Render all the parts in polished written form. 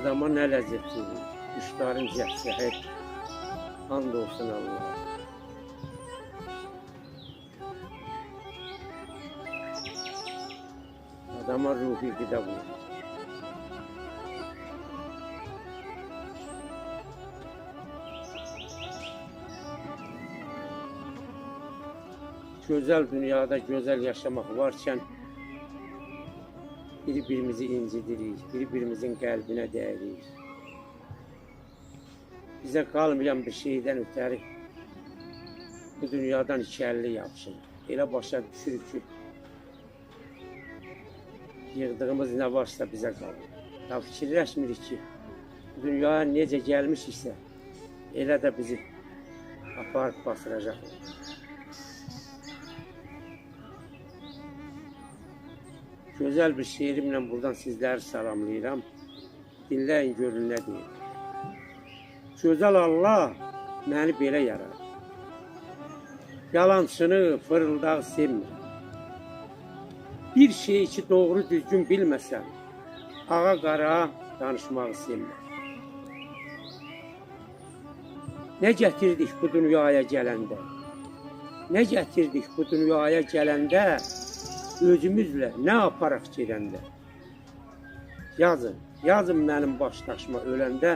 Adama nə ləzzət verir. Quşların cəhsi hep. And olsun Allah'a. Adama ruhi gıda bulur. Güzel dünyada güzel yaşamak varken birbirimizi incidirik, birbirimizin kalbine değirik. Bize kalmayan bir şeyden ötəri bu dünyadan iki əlli yapsın. Elə başa düşürük ki, yığdığımız ne varsa bize kalır. Ya fikirləşmirik ki, bu dünyaya necə gəlmişiksə, elə də bizi aparıb basıracaq. Güzel bir şiirimle buradan sizleri salamlayıram. Dinləyin, görün nə deyir. Gözəl Allah məni belə yarar. Yalançını, fırıldağı sevmir. Bir şey ki doğru düzgün bilməsən, ağa qara danışmağı sevmir. Ne getirdik bu dünyaya gələndə? Ne getirdik bu dünyaya gələndə? Özümüzlə ne yaparaq gedəndə? Yazın, yazın mənim başdaşıma öləndə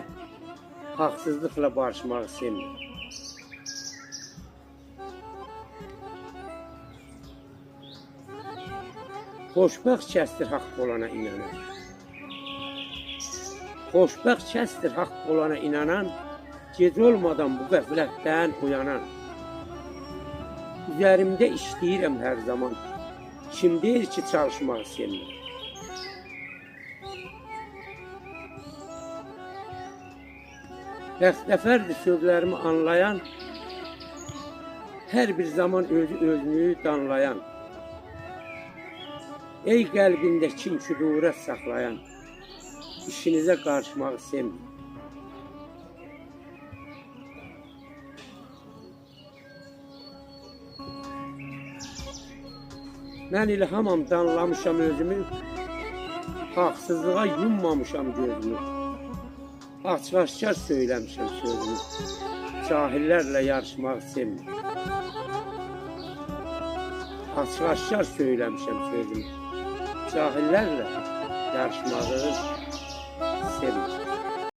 haqsızlıqla barışmağı sevmir. Xoşbəxt kəsdir haqq olana inanan. Xoşbəxt kəsdir haqq olana inanan, gec olmadan bu qəflətdən uyanan. Üzerimdə işləyirəm hər zaman. Kim deyir ki çalışmağı sevmir? Bəxtəfərdir sözlərimi anlayan, hər bir zaman özünü danlayan. Ey qəlbində kim şüurət saxlayan, işinizə qarışmağı sevmir. Mən ilhamam danlamışam özümü, haqsızlığa yummamışam gözümü. Açıq-aşkar söyləmişəm sözümü, cahillərlə yarışmaq sevmir. Açıq-aşkar söyləmişəm sözümü, cahillərlə yarışmağı sevmir.